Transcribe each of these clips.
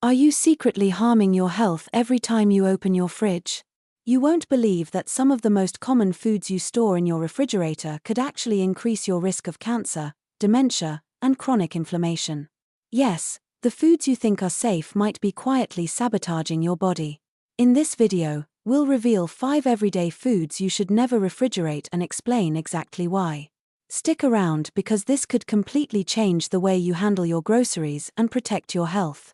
Are you secretly harming your health every time you open your fridge? You won't believe that some of the most common foods you store in your refrigerator could actually increase your risk of cancer, dementia, and chronic inflammation. Yes, the foods you think are safe might be quietly sabotaging your body. In this video, we'll reveal 5 everyday foods you should never refrigerate and explain exactly why. Stick around because this could completely change the way you handle your groceries and protect your health.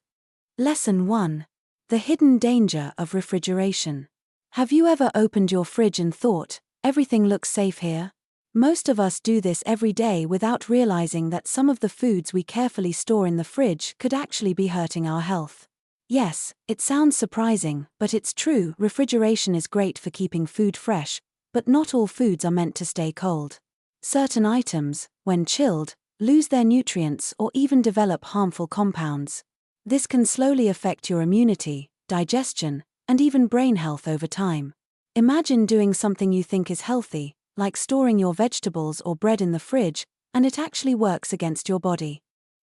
Lesson 1. The hidden danger of refrigeration. Have you ever opened your fridge and thought, everything looks safe here? Most of us do this every day without realizing that some of the foods we carefully store in the fridge could actually be hurting our health. Yes, it sounds surprising, but it's true. Refrigeration is great for keeping food fresh, but not all foods are meant to stay cold. Certain items, when chilled, lose their nutrients or even develop harmful compounds. This can slowly affect your immunity, digestion, and even brain health over time. Imagine doing something you think is healthy, like storing your vegetables or bread in the fridge, and it actually works against your body.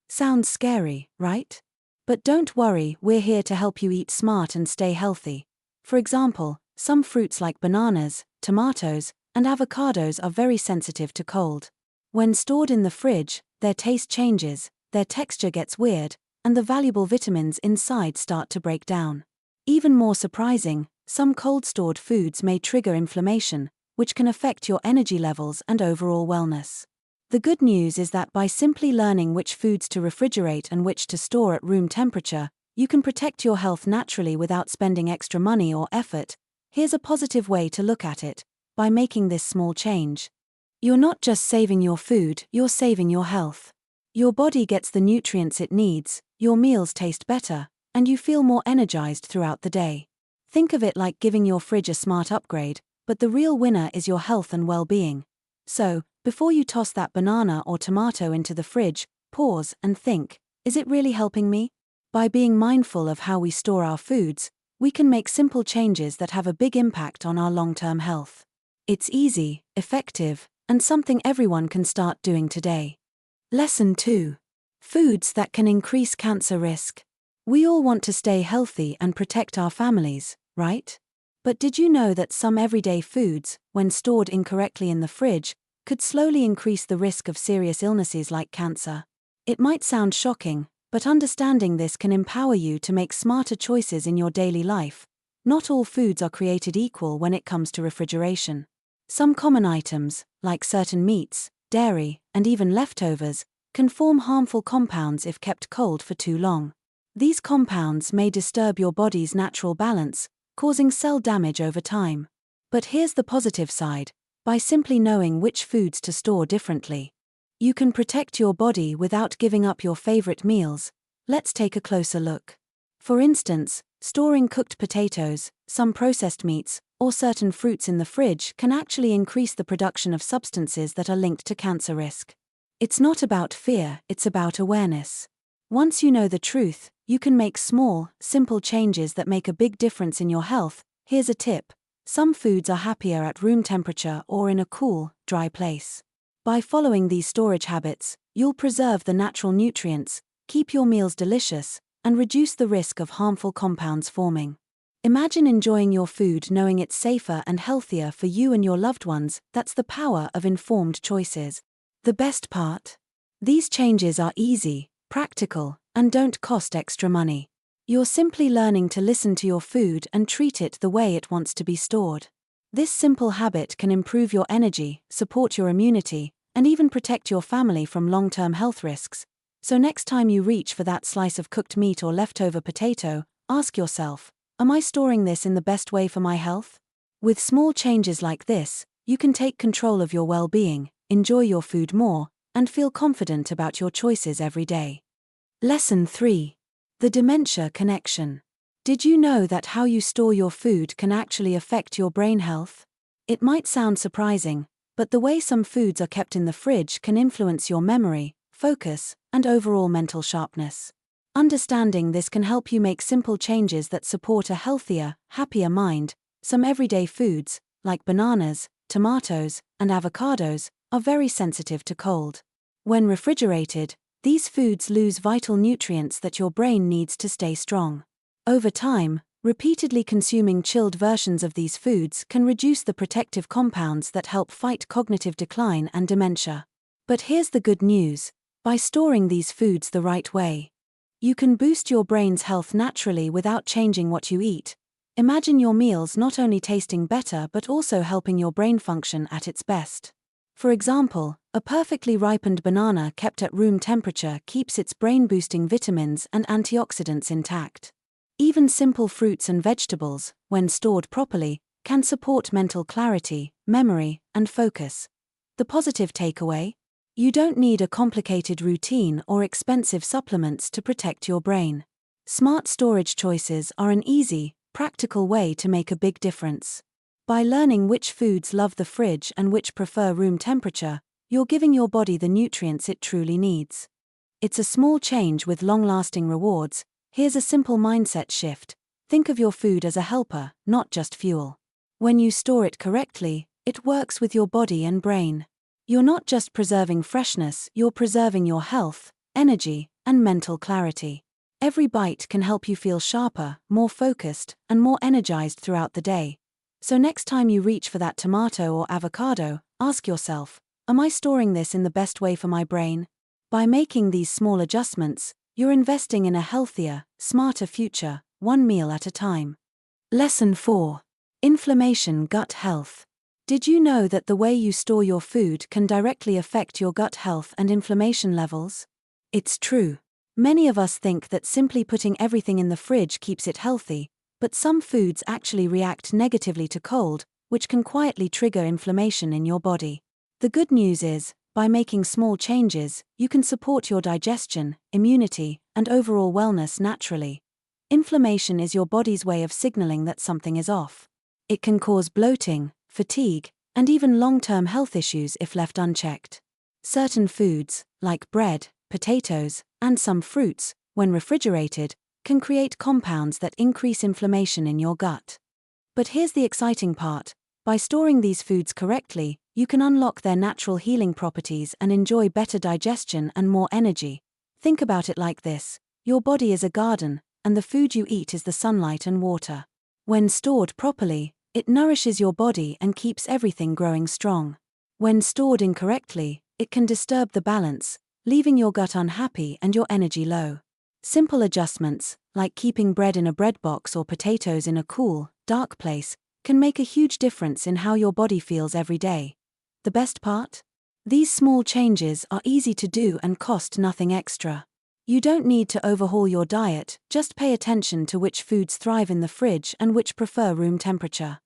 Sounds scary, right? But don't worry, we're here to help you eat smart and stay healthy. For example, some fruits like bananas, tomatoes, and avocados are very sensitive to cold. When stored in the fridge, their taste changes, their texture gets weird, and the valuable vitamins inside start to break down. Even more surprising, some cold-stored foods may trigger inflammation, which can affect your energy levels and overall wellness. The good news is that by simply learning which foods to refrigerate and which to store at room temperature, you can protect your health naturally without spending extra money or effort. Here's a positive way to look at it: by making this small change, you're not just saving your food, you're saving your health. Your body gets the nutrients it needs, your meals taste better, and you feel more energized throughout the day. Think of it like giving your fridge a smart upgrade, but the real winner is your health and well-being. So, before you toss that banana or tomato into the fridge, pause and think, is it really helping me? By being mindful of how we store our foods, we can make simple changes that have a big impact on our long-term health. It's easy, effective, and something everyone can start doing today. Lesson 2. Foods that can increase cancer risk. We all want to stay healthy and protect our families, right? But did you know that some everyday foods, when stored incorrectly in the fridge, could slowly increase the risk of serious illnesses like cancer? It might sound shocking, but understanding this can empower you to make smarter choices in your daily life. Not all foods are created equal when it comes to refrigeration. Some common items, like certain meats, dairy, and even leftovers, can form harmful compounds if kept cold for too long. These compounds may disturb your body's natural balance, causing cell damage over time. But here's the positive side: by simply knowing which foods to store differently, you can protect your body without giving up your favorite meals. Let's take a closer look. For instance, storing cooked potatoes, some processed meats, or certain fruits in the fridge can actually increase the production of substances that are linked to cancer risk. It's not about fear, it's about awareness. Once you know the truth, you can make small, simple changes that make a big difference in your health. Here's a tip: some foods are happier at room temperature or in a cool, dry place. By following these storage habits, you'll preserve the natural nutrients, keep your meals delicious, and reduce the risk of harmful compounds forming. Imagine enjoying your food knowing it's safer and healthier for you and your loved ones. That's the power of informed choices. The best part? These changes are easy, practical, and don't cost extra money. You're simply learning to listen to your food and treat it the way it wants to be stored. This simple habit can improve your energy, support your immunity, and even protect your family from long-term health risks. So next time you reach for that slice of cooked meat or leftover potato, ask yourself, am I storing this in the best way for my health? With small changes like this, you can take control of your well-being, enjoy your food more, and feel confident about your choices every day. Lesson 3. The dementia connection. Did you know that how you store your food can actually affect your brain health? It might sound surprising, but the way some foods are kept in the fridge can influence your memory, focus, and overall mental sharpness. Understanding this can help you make simple changes that support a healthier, happier mind. Some everyday foods, like bananas, tomatoes, and avocados, are very sensitive to cold. When refrigerated, these foods lose vital nutrients that your brain needs to stay strong. Over time, repeatedly consuming chilled versions of these foods can reduce the protective compounds that help fight cognitive decline and dementia. But here's the good news: by storing these foods the right way, you can boost your brain's health naturally without changing what you eat. Imagine your meals not only tasting better but also helping your brain function at its best. For example, a perfectly ripened banana kept at room temperature keeps its brain-boosting vitamins and antioxidants intact. Even simple fruits and vegetables, when stored properly, can support mental clarity, memory, and focus. The positive takeaway? You don't need a complicated routine or expensive supplements to protect your brain. Smart storage choices are an easy, practical way to make a big difference. By learning which foods love the fridge and which prefer room temperature, you're giving your body the nutrients it truly needs. It's a small change with long-lasting rewards. Here's a simple mindset shift: think of your food as a helper, not just fuel. When you store it correctly, it works with your body and brain. You're not just preserving freshness, you're preserving your health, energy, and mental clarity. Every bite can help you feel sharper, more focused, and more energized throughout the day. So next time you reach for that tomato or avocado, ask yourself, am I storing this in the best way for my brain? By making these small adjustments, you're investing in a healthier, smarter future, one meal at a time. Lesson 4. Inflammation, gut health. Did you know that the way you store your food can directly affect your gut health and inflammation levels? It's true. Many of us think that simply putting everything in the fridge keeps it healthy, but some foods actually react negatively to cold, which can quietly trigger inflammation in your body. The good news is, by making small changes, you can support your digestion, immunity, and overall wellness naturally. Inflammation is your body's way of signaling that something is off. It can cause bloating, fatigue, and even long-term health issues if left unchecked. Certain foods, like bread, potatoes, and some fruits, when refrigerated, can create compounds that increase inflammation in your gut. But here's the exciting part: by storing these foods correctly, you can unlock their natural healing properties and enjoy better digestion and more energy. Think about it like this: your body is a garden, and the food you eat is the sunlight and water. When stored properly, it nourishes your body and keeps everything growing strong. When stored incorrectly, it can disturb the balance, leaving your gut unhappy and your energy low. Simple adjustments, like keeping bread in a bread box or potatoes in a cool, dark place, can make a huge difference in how your body feels every day. The best part? These small changes are easy to do and cost nothing extra. You don't need to overhaul your diet, just pay attention to which foods thrive in the fridge and which prefer room temperature.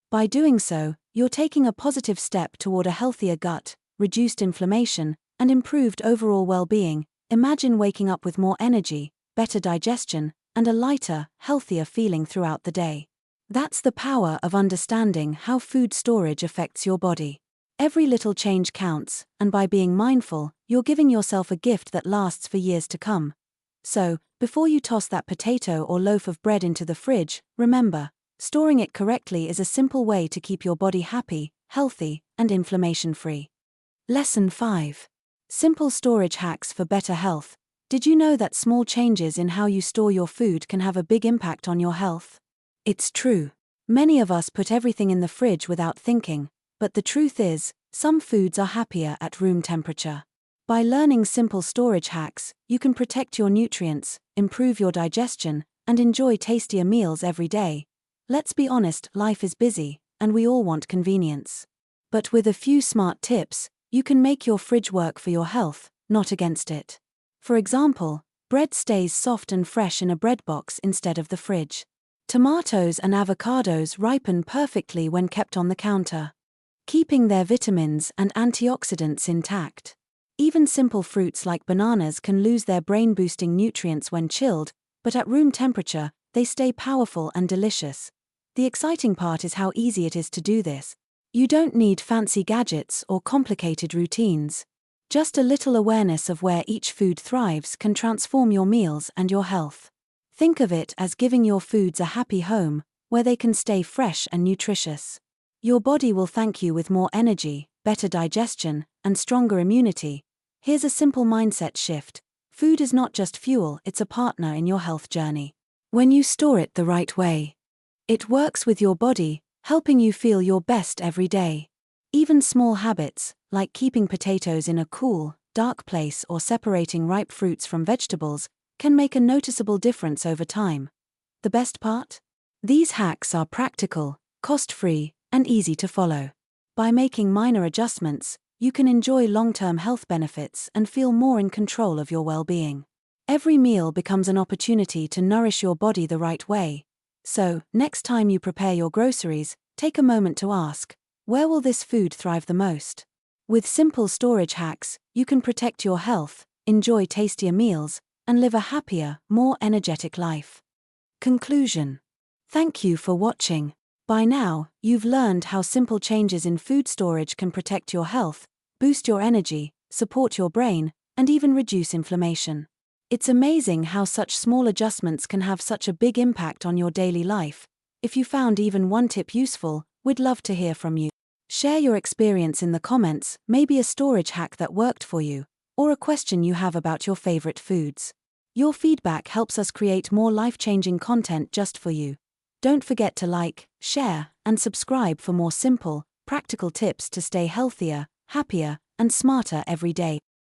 By doing so, you're taking a positive step toward a healthier gut, reduced inflammation, and improved overall well-being. Imagine waking up with more energy, better digestion, and a lighter, healthier feeling throughout the day. That's the power of understanding how food storage affects your body. Every little change counts, and by being mindful, you're giving yourself a gift that lasts for years to come. So, before you toss that potato or loaf of bread into the fridge, remember, storing it correctly is a simple way to keep your body happy, healthy, and inflammation-free. Lesson 5. Simple storage hacks for better health. Did you know that small changes in how you store your food can have a big impact on your health? It's true. Many of us put everything in the fridge without thinking, but the truth is, some foods are happier at room temperature. By learning simple storage hacks, you can protect your nutrients, improve your digestion, and enjoy tastier meals every day. Let's be honest, life is busy, and we all want convenience. But with a few smart tips, you can make your fridge work for your health, not against it. For example, bread stays soft and fresh in a bread box instead of the fridge. Tomatoes and avocados ripen perfectly when kept on the counter, keeping their vitamins and antioxidants intact. Even simple fruits like bananas can lose their brain-boosting nutrients when chilled, but at room temperature, they stay powerful and delicious. The exciting part is how easy it is to do this. You don't need fancy gadgets or complicated routines. Just a little awareness of where each food thrives can transform your meals and your health. Think of it as giving your foods a happy home, where they can stay fresh and nutritious. Your body will thank you with more energy, better digestion, and stronger immunity. Here's a simple mindset shift: Food is not just fuel, it's a partner in your health journey. When you store it the right way, it works with your body, helping you feel your best every day. Even small habits, like keeping potatoes in a cool, dark place or separating ripe fruits from vegetables, can make a noticeable difference over time. The best part? These hacks are practical, cost-free, and easy to follow. By making minor adjustments, you can enjoy long-term health benefits and feel more in control of your well-being. Every meal becomes an opportunity to nourish your body the right way. So, next time you prepare your groceries, take a moment to ask, where will this food thrive the most? With simple storage hacks, you can protect your health, enjoy tastier meals, and live a happier, more energetic life. Conclusion. Thank you for watching. By now, you've learned how simple changes in food storage can protect your health, boost your energy, support your brain, and even reduce inflammation. It's amazing how such small adjustments can have such a big impact on your daily life. If you found even one tip useful, we'd love to hear from you. Share your experience in the comments, maybe a storage hack that worked for you, or a question you have about your favorite foods. Your feedback helps us create more life-changing content just for you. Don't forget to like, share, and subscribe for more simple, practical tips to stay healthier, happier, and smarter every day.